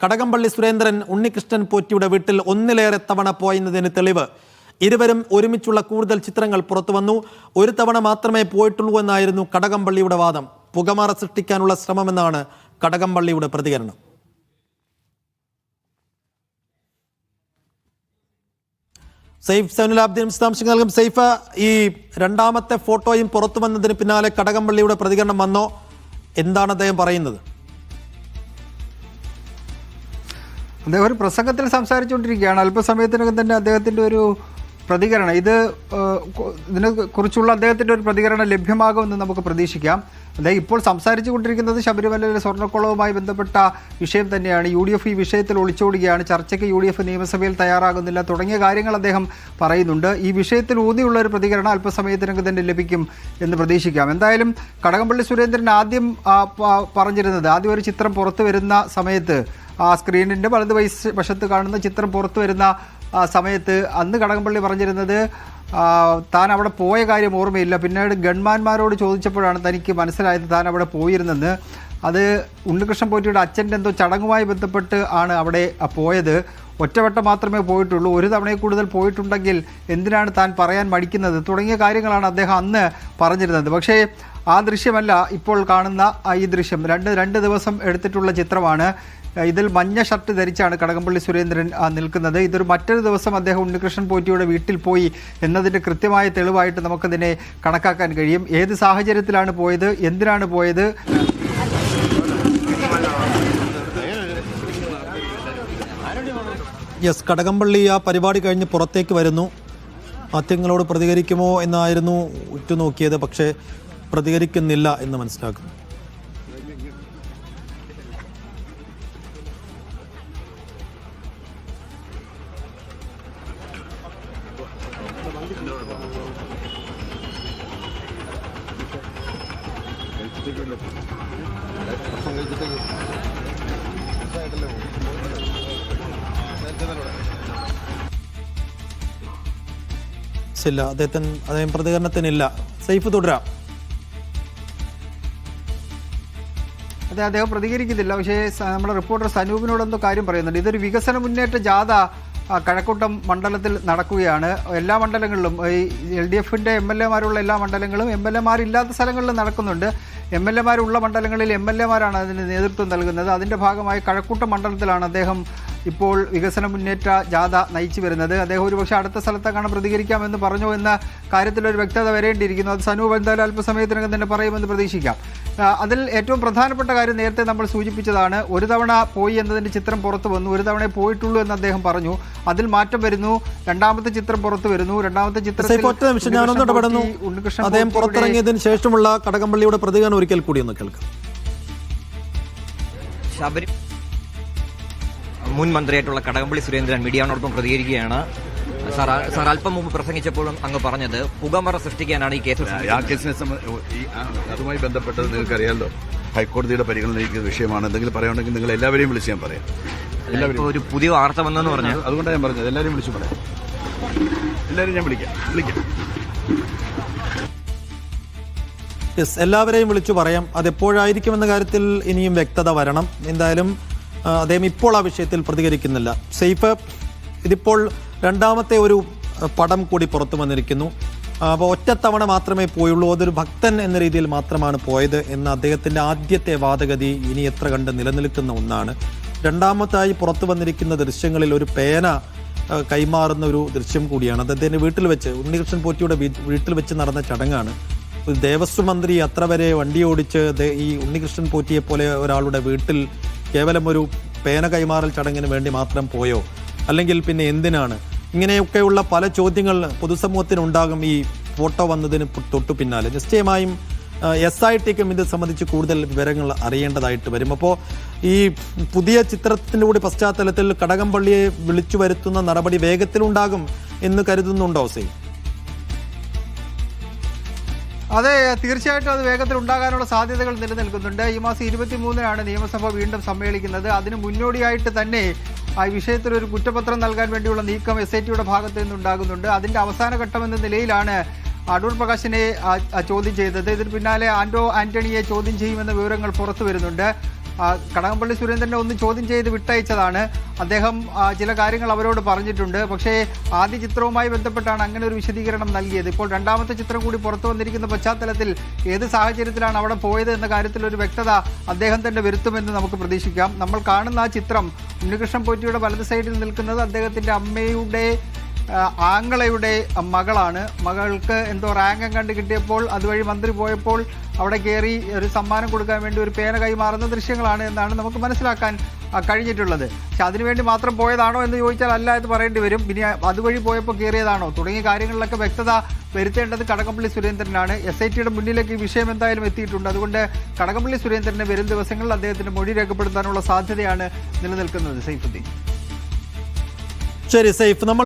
കടകംപള്ളി സുരേന്ദ്രൻ ഉണ്ണികൃഷ്ണൻ പോറ്റിയുടെ വീട്ടിൽ ഒന്നിലേറെ തവണ പോയെന്നതിന് തെളിവ്. ഇരുവരും ഒരുമിച്ചുള്ള കൂടുതൽ ചിത്രങ്ങൾ പുറത്തുവന്നു. ഒരു തവണ മാത്രമേ പോയിട്ടുള്ളൂ എന്നായിരുന്നു കടകംപള്ളിയുടെ വാദം. പുകമറ സൃഷ്ടിക്കാനുള്ള ശ്രമമെന്നാണ് കടകംപള്ളിയുടെ പ്രതികരണം. സൈഫ് സൈനുലാബ്ദീൻ വിശദാംശങ്ങൾ നൽകും. സൈഫ്, ഈ രണ്ടാമത്തെ ഫോട്ടോയും പുറത്തു വന്നതിന് പിന്നാലെ കടകംപള്ളിയുടെ പ്രതികരണം വന്നോ? എന്താണ് അദ്ദേഹം പറയുന്നത്? അദ്ദേഹം ഒരു പ്രസംഗത്തിൽ സംസാരിച്ചുകൊണ്ടിരിക്കുകയാണ്. അല്പസമയത്തിനകം തന്നെ അദ്ദേഹത്തിൻ്റെ ഒരു പ്രതികരണം ഇതിനെ കുറിച്ചുള്ള അദ്ദേഹത്തിൻ്റെ ഒരു പ്രതികരണം ലഭ്യമാകുമെന്ന് നമുക്ക് പ്രതീക്ഷിക്കാം. അദ്ദേഹം ഇപ്പോൾ സംസാരിച്ചു കൊണ്ടിരിക്കുന്നത് ശബരിമലയിലെ സ്വർണ്ണക്കുളവുമായി ബന്ധപ്പെട്ട വിഷയം തന്നെയാണ്. UDF ഈ വിഷയത്തിൽ ഒളിച്ചോടുകയാണ്, ചർച്ചയ്ക്ക് UDF നിയമസഭയിൽ തയ്യാറാകുന്നില്ല തുടങ്ങിയ കാര്യങ്ങൾ അദ്ദേഹം പറയുന്നുണ്ട്. ഈ വിഷയത്തിൽ ഊന്നിയുള്ള ഒരു പ്രതികരണം അല്പസമയത്തിനകം തന്നെ ലഭിക്കും എന്ന് പ്രതീക്ഷിക്കാം. എന്തായാലും കടകംപള്ളി സുരേന്ദ്രൻ ആദ്യം പറഞ്ഞിരുന്നത്, ആദ്യം ഒരു ചിത്രം പുറത്തു വരുന്ന സമയത്ത്, ആ സ്ക്രീനിൻ്റെ വലത് വശത്ത് കാണുന്ന ചിത്രം പുറത്തു വരുന്ന സമയത്ത് അന്ന് കടകംപള്ളി പറഞ്ഞിരുന്നത് താൻ അവിടെ പോയ കാര്യം ഓർമ്മയില്ല. പിന്നീട് ഗൺമാന്മാരോട് ചോദിച്ചപ്പോഴാണ് തനിക്ക് മനസ്സിലായത് താൻ അവിടെ പോയിരുന്നെന്ന്. അത് ഉണ്ണികൃഷ്ണൻ പോറ്റിയുടെ അച്ഛൻ്റെ എന്തോ ചടങ്ങുമായി ബന്ധപ്പെട്ട് ആണ് അവിടെ പോയത്. ഒറ്റവട്ടം മാത്രമേ പോയിട്ടുള്ളൂ, ഒരു തവണയിൽ കൂടുതൽ പോയിട്ടുണ്ടെങ്കിൽ എന്തിനാണ് താൻ പറയാൻ മടിക്കുന്നത് തുടങ്ങിയ കാര്യങ്ങളാണ് അദ്ദേഹം അന്ന് പറഞ്ഞിരുന്നത്. പക്ഷേ ആ ദൃശ്യമല്ല ഇപ്പോൾ കാണുന്ന ഈ ദൃശ്യം. രണ്ട് ദിവസം എടുത്തിട്ടുള്ള ചിത്രമാണ്. ഇതിൽ മഞ്ഞ ഷർട്ട് ധരിച്ചാണ് കടകംപള്ളി സുരേന്ദ്രൻ നിൽക്കുന്നത്. ഇതൊരു മറ്റൊരു ദിവസം അദ്ദേഹം ഉണ്ണികൃഷ്ണൻ പോറ്റിയുടെ വീട്ടിൽ പോയി എന്നതിൻ്റെ കൃത്യമായ തെളിവായിട്ട് നമുക്കതിനെ കണക്കാക്കാൻ കഴിയും. ഏത് സാഹചര്യത്തിലാണ് പോയത്, എന്തിനാണ് പോയത്? യെസ്, കടകംപള്ളി ആ പരിപാടി കഴിഞ്ഞ് പുറത്തേക്ക് വരുന്നു. മാധ്യമങ്ങളോട് പ്രതികരിക്കുമോ എന്നായിരുന്നു ഉറ്റുനോക്കിയത്, പക്ഷേ പ്രതികരിക്കുന്നില്ല എന്ന് മനസ്സിലാക്കുന്നു. അദ്ദേഹം പ്രതികരണത്തിനില്ല. സൈഫ് തുടരാം. അദ്ദേഹം പ്രതികരിക്കുന്നില്ല. പക്ഷേ നമ്മുടെ റിപ്പോർട്ടർ സനൂപിനോടെന്തോ കാര്യം പറയുന്നുണ്ട്. ഇതൊരു വികസന മുന്നേറ്റ ജാഥ കഴക്കൂട്ടം മണ്ഡലത്തിൽ നടക്കുകയാണ്. എല്ലാ മണ്ഡലങ്ങളിലും ഈ LDFൻ്റെ MLA-മാരുള്ള എല്ലാ മണ്ഡലങ്ങളും MLA-മാരില്ലാത്ത സ്ഥലങ്ങളിലും നടക്കുന്നുണ്ട്. MLA-മാരുള്ള മണ്ഡലങ്ങളിൽ MLA-മാരാണ് അതിന് നേതൃത്വം നൽകുന്നത്. അതിൻ്റെ ഭാഗമായി കഴക്കൂട്ടം മണ്ഡലത്തിലാണ് അദ്ദേഹം ഇപ്പോൾ വികസന മുന്നേറ്റ ജാഥ നയിച്ചു വരുന്നത്. അദ്ദേഹം ഒരുപക്ഷെ അടുത്ത സ്ഥലത്തെങ്ങാണ് പ്രതികരിക്കാമെന്ന് പറഞ്ഞു എന്ന കാര്യത്തിലൊരു വ്യക്തത വരേണ്ടിയിരിക്കുന്നു. അത് സനൂപ് എന്തായാലും അല്പസമയത്തിനകം തന്നെ പറയുമെന്ന് പ്രതീക്ഷിക്കാം. അതിൽ ഏറ്റവും പ്രധാനപ്പെട്ട കാര്യം നേരത്തെ നമ്മൾ സൂചിപ്പിച്ചതാണ്. ഒരു തവണ പോയി എന്നതിൻ്റെ ചിത്രം പുറത്തു വന്നു, ഒരു തവണ പോയിട്ടുള്ളൂ എന്ന് അദ്ദേഹം പറഞ്ഞു. അതിൽ മാറ്റം വരുന്നു. രണ്ടാമത്തെ ചിത്രം പുറത്തു വരുന്നു. രണ്ടാമത്തെ ചിത്രത്തിൽ അദ്ദേഹം പുറത്തിറങ്ങിയതിന് ശേഷമുള്ള കടകംപള്ളിയുടെ പ്രതികരണം ഒരിക്കൽ കൂടി ഒന്ന് കേൾക്കാം. മുൻ മന്ത്രിയായിട്ടുള്ള കടകംപള്ളി സുരേന്ദ്രൻ മീഡിയയോടൊപ്പം പ്രതികരിക്കുകയാണ്. സാർ അല്പം മുമ്പ് പ്രസംഗിച്ചപ്പോഴും അങ്ങ് പറഞ്ഞത് പുകമറ സൃഷ്ടിക്കാനാണ് ഈ കേസ്. ആ കേസിനെ അതുമായി ബന്ധപ്പെട്ടത് നിങ്ങൾക്കറിയാമല്ലോ, ഹൈക്കോടതിയുടെ പരിഗണനയ്ക്ക് വിഷയമാണ്. എന്തെങ്കിലും പറയാനുണ്ടെങ്കിൽ നിങ്ങൾ എല്ലാവരെയും വിളിച്ച് ഞാൻ പറയാം. എല്ലാവരും ഒരു പുതിയ വാർത്ത വന്നെന്ന് പറഞ്ഞു. അതുകൊണ്ടാണ് ഞാൻ പറഞ്ഞത് എല്ലാവരെയും വിളിച്ചു പറയാം. എല്ലാവരും ഞാൻ വിളിക്കാം. യെസ്, എല്ലാവരെയും വിളിച്ചു പറയാം. അതെപ്പോഴായിരിക്കുമെന്ന കാര്യത്തിൽ ഇനിയും വ്യക്തത വരണം. എന്തായാലും അദ്ദേഹം ഇപ്പോൾ ആ വിഷയത്തിൽ പ്രതികരിക്കുന്നില്ല. സൈഫ്, ഇതിപ്പോൾ രണ്ടാമത്തെ ഒരു പടം കൂടി പുറത്തു വന്നിരിക്കുന്നു. അപ്പോൾ ഒറ്റത്തവണ മാത്രമേ പോയുള്ളൂ, അതൊരു ഭക്തൻ എന്ന രീതിയിൽ മാത്രമാണ് പോയത് എന്ന അദ്ദേഹത്തിൻ്റെ ആദ്യത്തെ വാദഗതി ഇനി എത്ര കണ്ട് നിലനിൽക്കുന്ന ഒന്നാണ്. രണ്ടാമതായി പുറത്തു വന്നിരിക്കുന്ന ദൃശ്യങ്ങളിൽ ഒരു പേന കൈമാറുന്ന ഒരു ദൃശ്യം കൂടിയാണ്. അത് അദ്ദേഹം വീട്ടിൽ വെച്ച്, ഉണ്ണികൃഷ്ണൻ പോറ്റിയുടെ വീട്ടിൽ വെച്ച് നടന്ന ചടങ്ങാണ്. ഒരു ദേവസ്വം മന്ത്രി അത്ര വരെ വണ്ടി ഓടിച്ച് ഈ ഉണ്ണികൃഷ്ണൻ പോറ്റിയെ പോലെ ഒരാളുടെ വീട്ടിൽ കേവലം ഒരു പേന കൈമാറൽ ചടങ്ങിന് വേണ്ടി മാത്രം പോയോ? അല്ലെങ്കിൽ പിന്നെ എന്തിനാണ്? ഇങ്ങനെയൊക്കെയുള്ള പല ചോദ്യങ്ങൾ പൊതുസമൂഹത്തിനുണ്ടാകും ഈ ഫോട്ടോ വന്നതിന് തൊട്ടു പിന്നാലെ. നിശ്ചയമായും SITക്കും ഇത് സംബന്ധിച്ച് കൂടുതൽ വിവരങ്ങൾ അറിയേണ്ടതായിട്ട് വരും. അപ്പോൾ ഈ പുതിയ ചിത്രത്തിൻ്റെ കൂടി പശ്ചാത്തലത്തിൽ കടകംപള്ളിയെ വിളിച്ചു വരുത്തുന്ന നടപടി വേഗത്തിലുണ്ടാകും എന്ന് കരുതുന്നുണ്ടോ സൈ? അതെ, തീർച്ചയായിട്ടും അത് വേഗത്തിൽ ഉണ്ടാകാനുള്ള സാധ്യതകൾ നിലനിൽക്കുന്നുണ്ട്. ഈ മാസം 23-നാണ് നിയമസഭ വീണ്ടും സമ്മേളിക്കുന്നത്. അതിന് മുന്നോടിയായിട്ട് തന്നെ ആ വിഷയത്തിൽ ഒരു കുറ്റപത്രം നൽകാൻ വേണ്ടിയുള്ള നീക്കം SITയുടെ ഭാഗത്ത് നിന്നുണ്ടാകുന്നുണ്ട്. അതിൻ്റെ അവസാന ഘട്ടമെന്ന നിലയിലാണ് അടൂർ പ്രകാശിനെ ചോദ്യം ചെയ്തത്. ഇതിന് പിന്നാലെ ആന്റണിയെ ചോദ്യം ചെയ്യുമെന്ന വിവരങ്ങൾ പുറത്തു വരുന്നുണ്ട്. കടകംപള്ളി സുരേന്ദ്രനെ ഒന്ന് ചോദ്യം ചെയ്ത് വിട്ടയച്ചതാണ്. അദ്ദേഹം ചില കാര്യങ്ങൾ അവരോട് പറഞ്ഞിട്ടുണ്ട്. പക്ഷേ ആദ്യ ചിത്രവുമായി ബന്ധപ്പെട്ടാണ് അങ്ങനെ ഒരു വിശദീകരണം നൽകിയത്. ഇപ്പോൾ രണ്ടാമത്തെ ചിത്രം കൂടി പുറത്തു വന്നിരിക്കുന്ന പശ്ചാത്തലത്തിൽ ഏത് സാഹചര്യത്തിലാണ് അവിടെ പോയത് എന്ന കാര്യത്തിൽ ഒരു വ്യക്തത അദ്ദേഹം തന്നെ വരുത്തുമെന്ന് നമുക്ക് പ്രതീക്ഷിക്കാം. നമ്മൾ കാണുന്ന ആ ചിത്രം ഉണ്ണികൃഷ്ണൻ പോറ്റിയുടെ വലത് സൈഡിൽ നിൽക്കുന്നത് അദ്ദേഹത്തിൻ്റെ അമ്മയുടെ ആങ്ങളയുടെ മകളാണ്. മകൾക്ക് എന്തോ റാങ്കം കണ്ട് കിട്ടിയപ്പോൾ അതുവഴി മന്ത്രി പോയപ്പോൾ അവിടെ കയറി ഒരു സമ്മാനം കൊടുക്കാൻ വേണ്ടി ഒരു പേന കൈമാറുന്ന ദൃശ്യങ്ങളാണ് എന്നാണ് നമുക്ക് മനസ്സിലാക്കാൻ കഴിഞ്ഞിട്ടുള്ളത്. പക്ഷെ അതിനുവേണ്ടി മാത്രം പോയതാണോ എന്ന് ചോദിച്ചാൽ അല്ല എന്ന് പറയേണ്ടി വരും. പിന്നെ അതുവഴി പോയപ്പോൾ കയറിയതാണോ തുടങ്ങിയ കാര്യങ്ങളിലൊക്കെ വ്യക്തത വരുത്തേണ്ടത് കടകംപള്ളി സുരേന്ദ്രനാണ്. SITയുടെ മുന്നിലേക്ക് ഈ വിഷയം എന്തായാലും എത്തിയിട്ടുണ്ട്. അതുകൊണ്ട് കടകംപള്ളി സുരേന്ദ്രനെ വരും ദിവസങ്ങളിൽ അദ്ദേഹത്തിന്റെ മൊഴി രേഖപ്പെടുത്താനുള്ള സാധ്യതയാണ് നിലനിൽക്കുന്നത്. സൈഫുദ്ദീൻ. ശരി സൈഫ്, നമ്മൾ